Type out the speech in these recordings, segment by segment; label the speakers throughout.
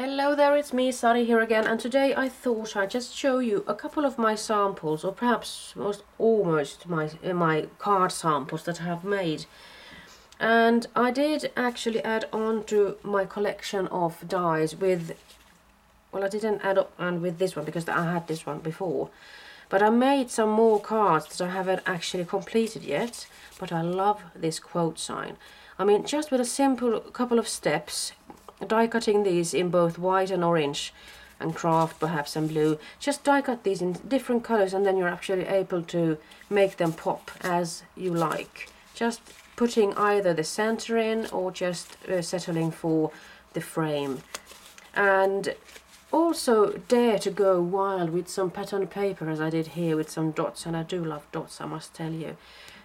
Speaker 1: Hello there, it's me, Sari here again, and today I thought I'd just show you a couple of my samples, or perhaps almost my card samples that I have made. And I did actually add on to my collection of dies with, well, I didn't add on with this one because I had this one before. But I made some more cards that I haven't actually completed yet, but I love this quote sign. I mean, just with a simple couple of steps, die cutting these in both white and orange, and craft perhaps and blue. Just die cut these in different colors and then you're actually able to make them pop as you like. Just putting either the center in or just settling for the frame. And also dare to go wild with some pattern paper as I did here with some dots, and I do love dots, I must tell you.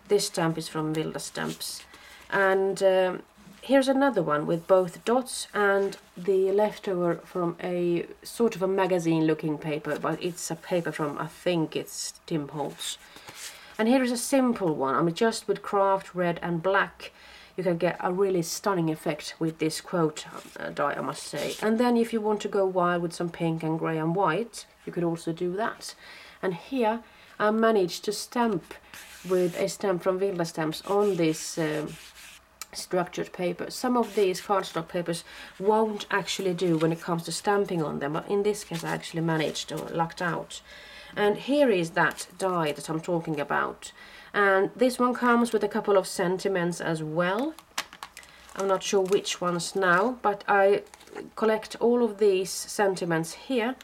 Speaker 1: This stamp is from Vilda Stamps. And here's another one with both dots and the leftover from a sort of a magazine looking paper, but it's a paper from, I think it's Tim Holtz. And here is a simple one, I mean just with craft red and black. You can get a really stunning effect with this quote die, I must say. And then if you want to go wild with some pink and grey and white, you could also do that. And here I managed to stamp with a stamp from Vilda Stamps on this structured paper. Some of these cardstock papers won't actually do when it comes to stamping on them, but in this case I actually managed to lucked out. And here is that die that I'm talking about. And this one comes with a couple of sentiments as well. I'm not sure which ones now, but I collect all of these sentiments here.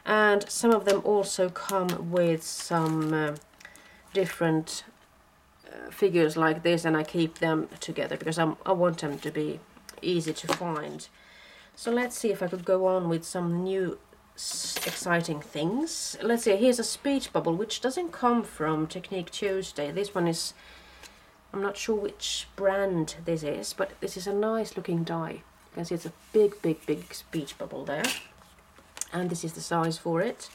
Speaker 1: And some of them also come with some different figures like this, and I keep them together because I want them to be easy to find. So let's see if I could go on with some new exciting things. Let's see, here's a speech bubble which doesn't come from Technique Tuesday. This one is, I'm not sure which brand this is, but this is a nice looking die. You can see it's a big speech bubble there, and this is the size for it.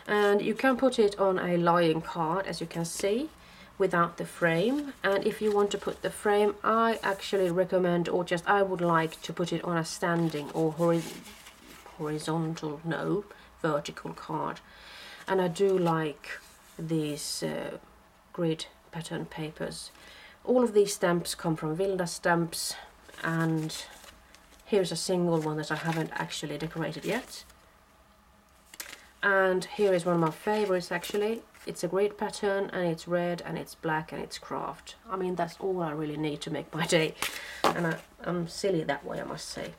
Speaker 1: And you can put it on a lying card, as you can see, without the frame. And if you want to put the frame, I actually recommend, or just I would like to put it on a standing or horizontal, no, vertical card. And I do like these grid pattern papers. All of these stamps come from Vilda Stamps, and here's a single one that I haven't actually decorated yet. And here is one of my favorites actually. It's a great pattern, and it's red and it's black and it's craft. I mean, that's all I really need to make my day, and I'm silly that way, I must say.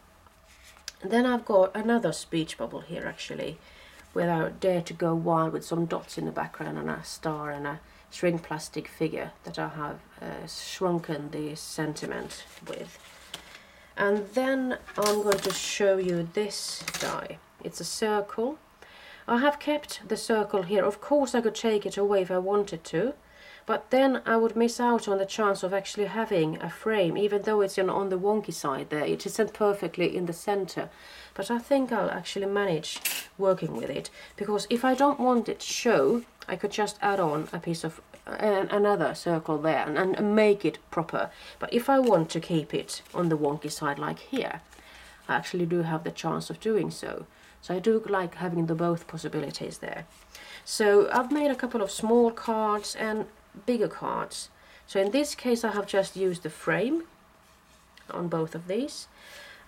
Speaker 1: And then I've got another speech bubble here actually, where I dare to go wild with some dots in the background and a star and a shrink plastic figure that I have shrunken the sentiment with. And then I'm going to show you this die. It's a circle. I have kept the circle here. Of course I could take it away if I wanted to, but then I would miss out on the chance of actually having a frame, even though it's on the wonky side there. It isn't perfectly in the center, but I think I'll actually manage working with it, because if I don't want it to show, I could just add on a piece of another circle there and make it proper. But if I want to keep it on the wonky side like here, I actually do have the chance of doing so. So I do like having the both possibilities there. So I've made a couple of small cards and bigger cards. So in this case I have just used the frame on both of these.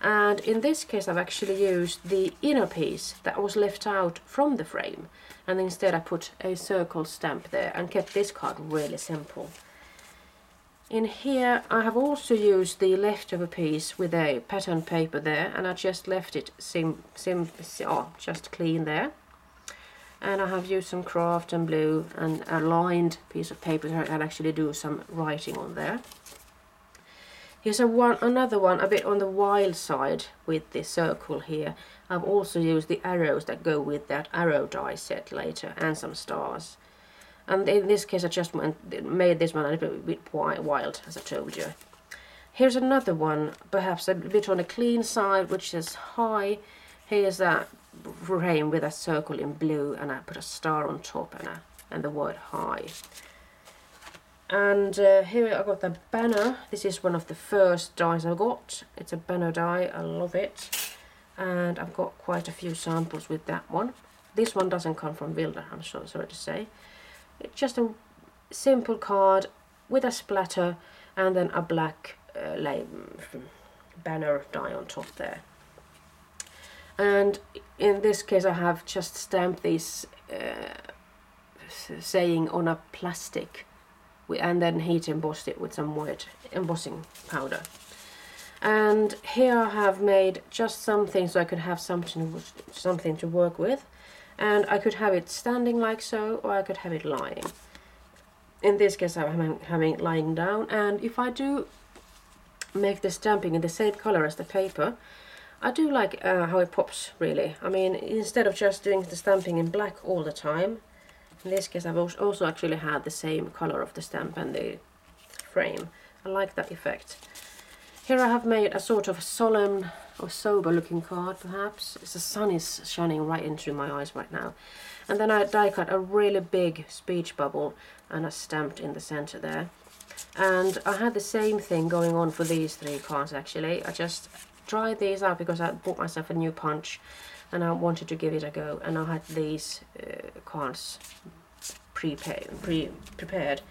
Speaker 1: And in this case I've actually used the inner piece that was left out from the frame. And instead I put a circle stamp there and kept this card really simple. In here I have also used the leftover piece with a pattern paper there, and I just left it just clean there. And I have used some craft and blue and a lined piece of paper so I can actually do some writing on there. Here's another one a bit on the wild side with the circle here. I've also used the arrows that go with that arrow die set later, and some stars. And in this case I just made this one a little bit wild, as I told you. Here's another one, perhaps a bit on the clean side, which is high. Here's a frame with a circle in blue, and I put a star on top and the word high. And here I got the banner. This is one of the first dies I got. It's a banner die, I love it. and I've got quite a few samples with that one. This one doesn't come from Vilda, I'm so sorry to say. It's just a simple card with a splatter and then a black banner die on top there. And in this case I have just stamped these saying on a plastic and then heat embossed it with some white embossing powder. And here I have made just something so I could have something to work with, and I could have it standing like so, or I could have it lying. In this case I'm having it lying down, and if I do make the stamping in the same color as the paper, I do like how it pops really. I mean, instead of just doing the stamping in black all the time, in this case I've also actually had the same color of the stamp and the frame. I like that effect. Here I have made a sort of solemn or sober looking card perhaps. The sun is shining right into my eyes right now. And then I die cut a really big speech bubble and I stamped in the center there. And I had the same thing going on for these 3 cards actually. I just tried these out because I bought myself a new punch and I wanted to give it a go, and I had these cards prepared.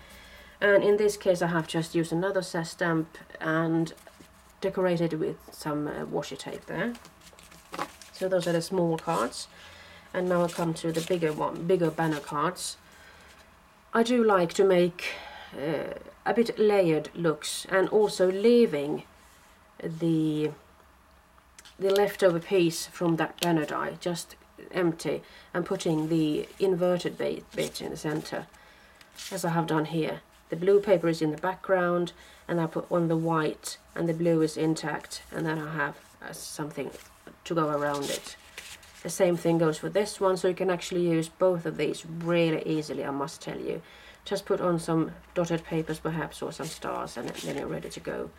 Speaker 1: And in this case I have just used another stamp and decorated with some washi tape there. So those are the small cards, and now I come to the bigger banner cards. I do like to make a bit layered looks, and also leaving the leftover piece from that banner die just empty and putting the inverted bit in the center, as I have done here. The blue paper is in the background and I put on the white, and the blue is intact, and then I have something to go around it. The same thing goes for this one, so you can actually use both of these really easily, I must tell you. Just put on some dotted papers perhaps, or some stars, and then you're ready to go.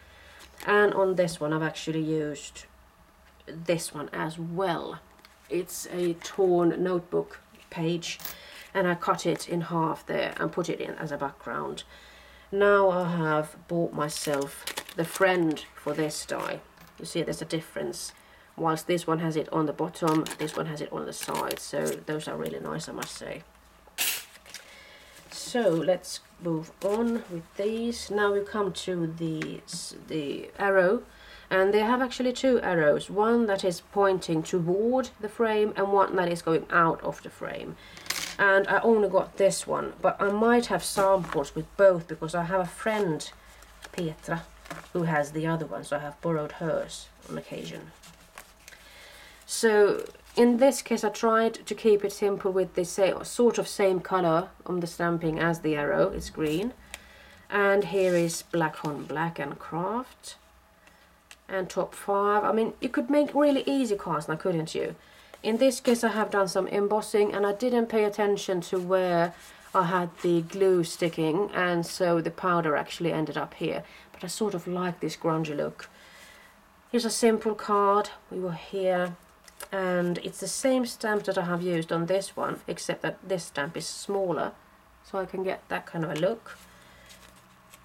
Speaker 1: And on this one I've actually used this one as well. It's a torn notebook page, and I cut it in half there and put it in as a background. Now I have bought myself the friend for this die. You see there's a difference. Whilst this one has it on the bottom, this one has it on the side, so those are really nice, I must say. So let's move on with these. Now we come to the arrow, and they have actually 2 arrows, one that is pointing toward the frame and one that is going out of the frame. And I only got this one, but I might have samples with both because I have a friend, Petra, who has the other one, so I have borrowed hers on occasion. So in this case I tried to keep it simple with the sort of same color on the stamping as the arrow. It's green, and here is black on black and craft, and top 5. I mean, you could make really easy cards now, couldn't you? In this case I have done some embossing, and I didn't pay attention to where I had the glue sticking, and so the powder actually ended up here. But I sort of like this grungy look. Here's a simple card. We were here, and it's the same stamp that I have used on this one, except that this stamp is smaller, so I can get that kind of a look.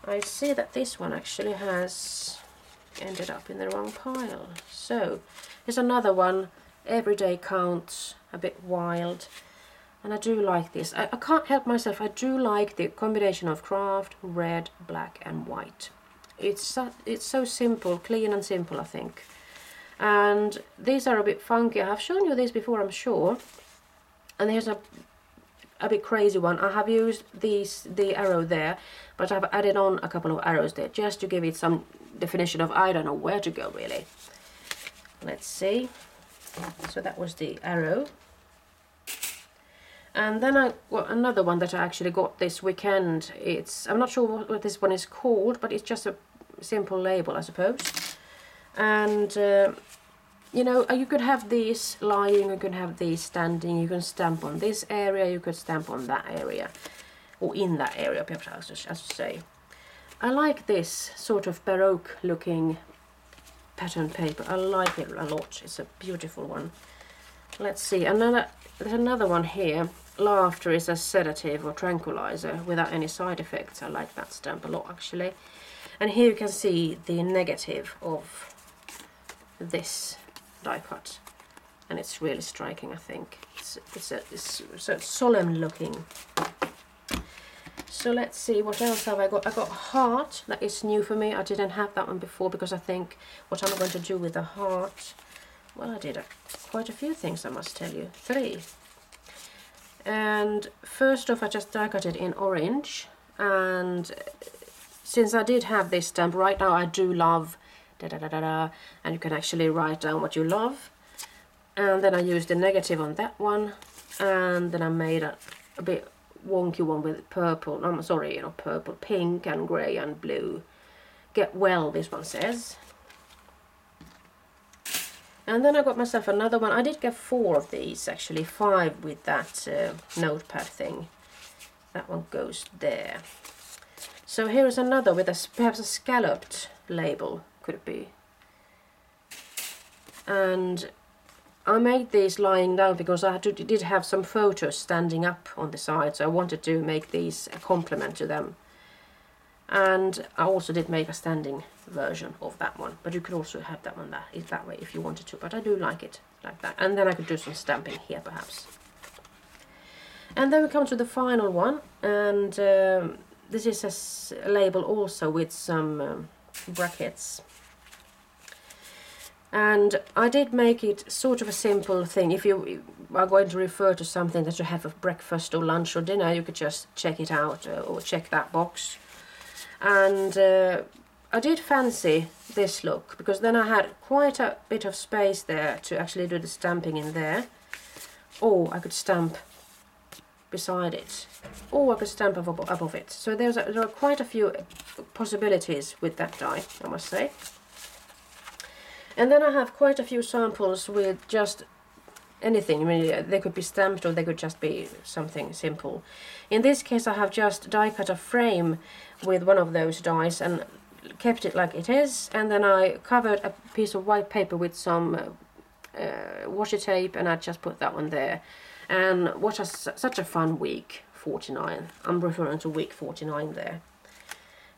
Speaker 1: I see that this one actually has ended up in the wrong pile. So here's another one, Everyday Counts, a bit wild, and I do like this. I can't help myself, I do like the combination of craft, red, black and white. It's so simple, clean and simple, I think. And these are a bit funky. I have shown you these before, I'm sure. And here's a bit crazy one. I have used the arrow there, but I've added on a couple of arrows there just to give it some definition of I don't know where to go really. Let's see. So that was the arrow. And then I got another one that I actually got this weekend. I'm not sure what this one is called, but it's just a simple label, I suppose. And you know, you could have these lying, you could have these standing, you can stamp on this area, you could stamp on that area, or in that area, perhaps I should say. I like this sort of Baroque looking pattern paper. I like it a lot. It's a beautiful one. Let's see, there's another one here. Laughter is a sedative or tranquilizer without any side effects. I like that stamp a lot actually. And here you can see the negative of this die cut. and it's really striking. I think it's so solemn looking. So let's see, what else have I got? I got heart. That is new for me. I didn't have that one before, because I think what I'm going to do with the heart, well, I did quite a few things, I must tell you. 3. And first off, I just die cut it in orange, and since I did have this stamp, right now I do love da da da da da, and you can actually write down what you love. And then I used the negative on that one, and then I made a bit wonky one with purple, I'm sorry, not purple, pink and grey and blue. Get well, this one says. And then I got myself another one. I did get 4 of these, actually 5 with that notepad thing. That one goes there. So here is another with perhaps a scalloped label, could it be? And I made these lying down because I did have some photos standing up on the side, so I wanted to make these a complement to them. And I also did make a standing version of that one, but you could also have that one that way if you wanted to, but I do like it like that. And then I could do some stamping here perhaps. And then we come to the final one, and this is a label also with some brackets. And I did make it sort of a simple thing. If you are going to refer to something that you have for breakfast or lunch or dinner, you could just check it out or check that box. And I did fancy this look, because then I had quite a bit of space there to actually do the stamping in there. Or I could stamp beside it, or I could stamp above it. So there are quite a few possibilities with that die, I must say. And then I have quite a few samples with just anything. I mean, they could be stamped or they could just be something simple. In this case, I have just die cut a frame with one of those dies and kept it like it is. And then I covered a piece of white paper with some washi tape, and I just put that one there. And what a such a fun week, 49. I'm referring to week 49 there.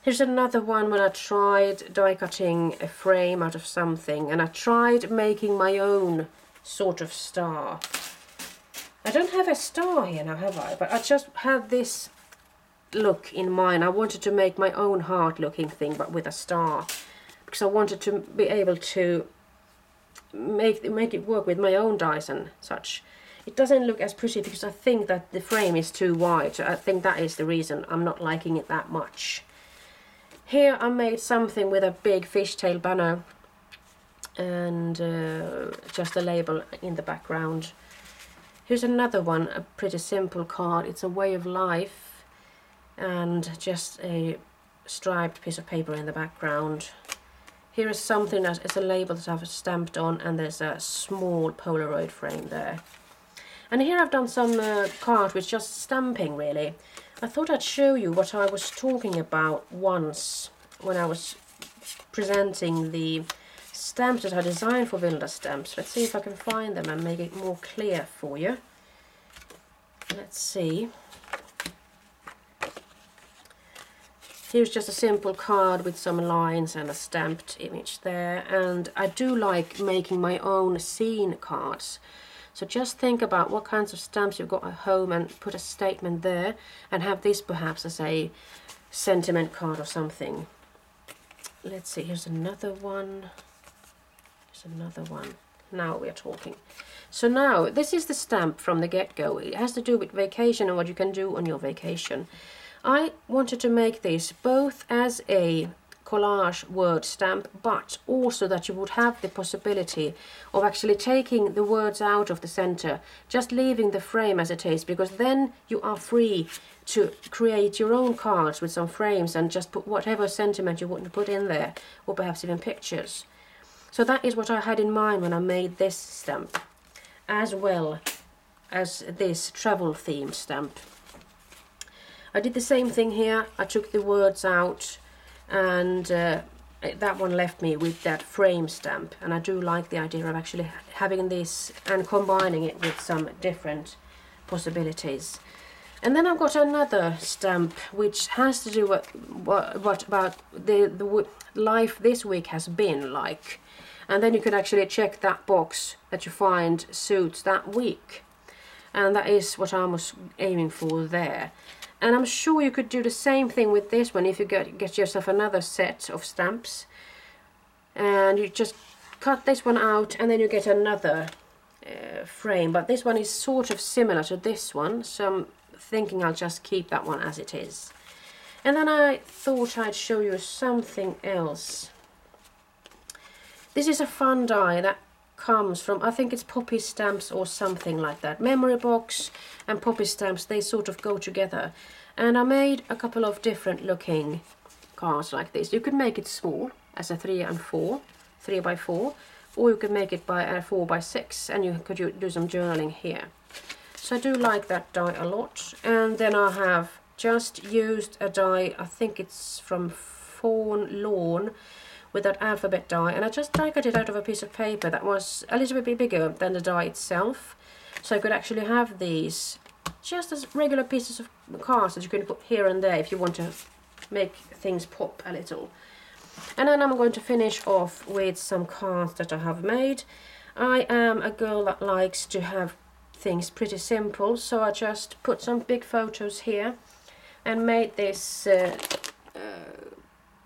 Speaker 1: Here's another one when I tried die cutting a frame out of something, and I tried making my own sort of star. I don't have a star here now, have I? But I just had this look in mind. I wanted to make my own heart looking thing, but with a star, because I wanted to be able to make it work with my own dies and such. It doesn't look as pretty because I think that the frame is too wide. So I think that is the reason I'm not liking it that much. Here I made something with a big fishtail banner and just a label in the background. Here's another one, a pretty simple card. It's a way of life and just a striped piece of paper in the background. Here is something that is a label that I've stamped on, and there's a small Polaroid frame there. And here I've done some cards with just stamping, really. I thought I'd show you what I was talking about once when I was presenting the stamps that I designed for Vilda Stamps. Let's see if I can find them and make it more clear for you. Let's see. Here's just a simple card with some lines and a stamped image there. And I do like making my own scene cards. So just think about what kinds of stamps you've got at home and put a statement there, and have this perhaps as a sentiment card or something. Let's see, here's another one. Here's another one. Now we're talking. So now, this is the stamp from the get-go. It has to do with vacation and what you can do on your vacation. I wanted to make this both as a collage word stamp, but also that you would have the possibility of actually taking the words out of the center, just leaving the frame as it is, because then you are free to create your own cards with some frames and just put whatever sentiment you want to put in there, or perhaps even pictures. So that is what I had in mind when I made this stamp, as well as this travel themed stamp. I did the same thing here. I took the words out, and that one left me with that frame stamp, and I do like the idea of actually having this and combining it with some different possibilities. And then I've got another stamp which has to do with what about the life this week has been like. and then you can actually check that box that you find suits that week. And that is what I was aiming for there. And I'm sure you could do the same thing with this one if you get yourself another set of stamps. And you just cut this one out and then you get another frame. But this one is sort of similar to this one, so I'm thinking I'll just keep that one as it is. And then I thought I'd show you something else. This is a fun die that comes from, I think it's Poppy Stamps or something like that. Memory box and Poppy Stamps, they sort of go together. And I made a couple of different looking cards like this. You could make it small as a 3 by 4, or you could make it by a 4 by 6, and you could do some journaling here. So I do like that die a lot. And then I have just used a die, I think it's from Fawn Lawn, with that alphabet die, and I just die cut it out of a piece of paper that was a little bit bigger than the die itself, so I could actually have these just as regular pieces of cards that you can put here and there if you want to make things pop a little. And then I'm going to finish off with some cards that I have made. I am a girl that likes to have things pretty simple, so I just put some big photos here and made this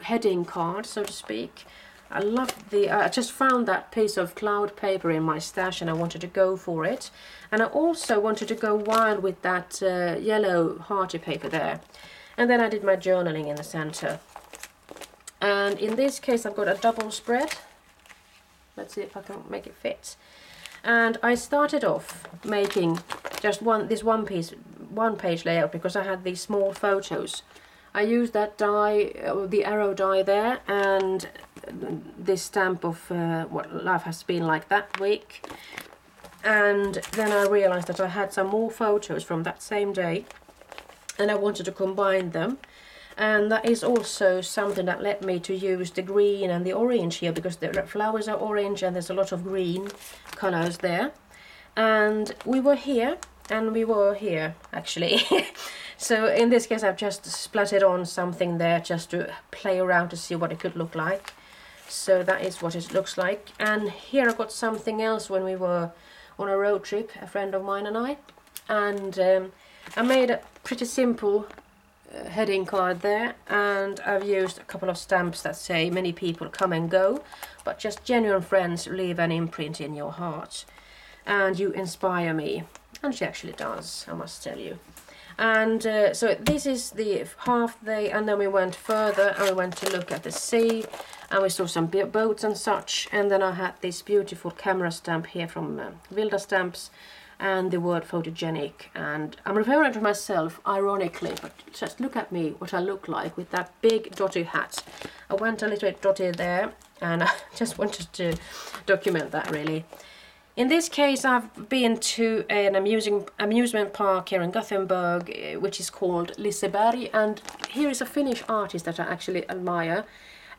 Speaker 1: heading card, so to speak. I love I just found that piece of cloud paper in my stash and I wanted to go for it. And I also wanted to go wild with that yellow hearty paper there. And then I did my journaling in the center. And in this case I've got a double spread. Let's see if I can make it fit. And I started off making just this one page layout because I had these small photos. I used that die, the arrow die there, and this stamp of what life has been like that week. And then I realized that I had some more photos from that same day and I wanted to combine them. And that is also something that led me to use the green and the orange here, because the flowers are orange and there's a lot of green colors there. And we were here and we were here actually. So in this case I've just splattered on something there just to play around to see what it could look like. So that is what it looks like. And here I got something else when we were on a road trip, a friend of mine and I. And I made a pretty simple heading card there, and I've used a couple of stamps that say many people come and go, but just genuine friends leave an imprint in your heart. And you inspire me. And she actually does, I must tell you. And so this is the half day, and then we went further and we went to look at the sea and we saw some boats and such. And then I had this beautiful camera stamp here from Vilda Stamps and the word photogenic. And I'm referring to myself ironically, but just look at me, what I look like with that big dotty hat. I went a little bit dotty there and I just wanted to document that really. In this case I've been to an amusement park here in Gothenburg, which is called Liseberg, and here is a Finnish artist that I actually admire.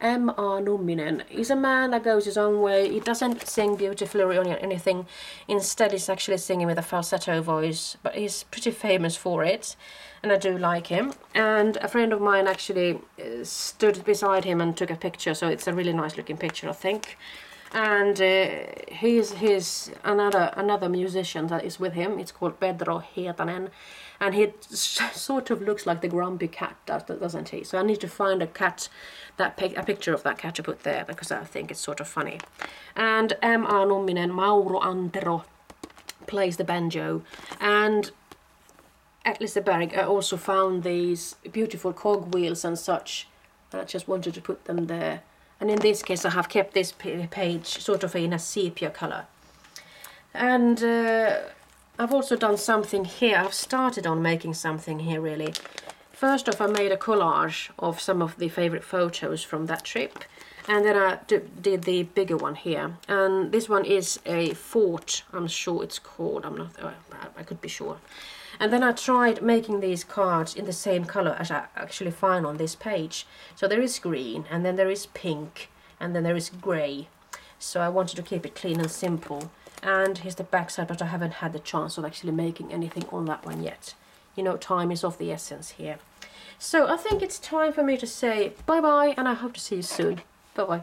Speaker 1: M.R. Numminen. He's a man that goes his own way. He doesn't sing beautifully or anything. Instead he's actually singing with a falsetto voice, but he's pretty famous for it, and I do like him. And a friend of mine actually stood beside him and took a picture, so it's a really nice looking picture I think. And he's another musician that is with him. It's called Pedro Hietanen, and he sort of looks like the grumpy cat, doesn't he? So I need to find a picture of that cat to put there, because I think it's sort of funny. And M.R. Numminen, Mauro Antero, plays the banjo. And at Liseberg I also found these beautiful cogwheels and such, and I just wanted to put them there. And in this case I have kept this page sort of in a sepia color. And I've also done something here. I've started on making something here really. First off I made a collage of some of the favorite photos from that trip. And then I did the bigger one here. And this one is a fort, I'm sure it's called. I could be sure. And then I tried making these cards in the same color as I actually find on this page. So there is green, and then there is pink, and then there is grey. So I wanted to keep it clean and simple. And here's the back side, but I haven't had the chance of actually making anything on that one yet. You know, time is of the essence here. So I think it's time for me to say bye-bye, and I hope to see you soon. Bye-bye.